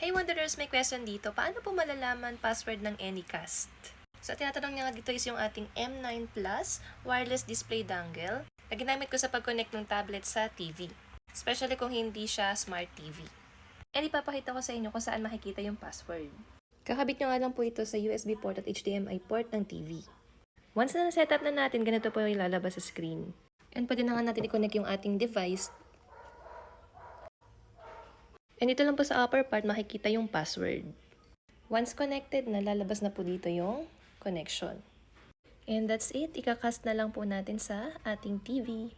Hey Wanderers, may question dito. Paano po malalaman password ng Anycast? So, tinatanong niya nga dito is yung ating M9 Plus wireless display dongle na ginamit ko sa pag-connect ng tablet sa TV. Especially kung hindi siya smart TV. And ipapakita ko sa inyo kung saan makikita yung password. Kakabit nyo nga lang po ito sa USB port at HDMI port ng TV. Once na na-setup na natin, ganito po yung lalabas sa screen. And pwede na nga natin i-connect yung ating device. And dito lang po sa upper part makikita yung password. Once connected na, lalabas na po dito yung connection. And that's it. Ikakast na lang po natin sa ating TV.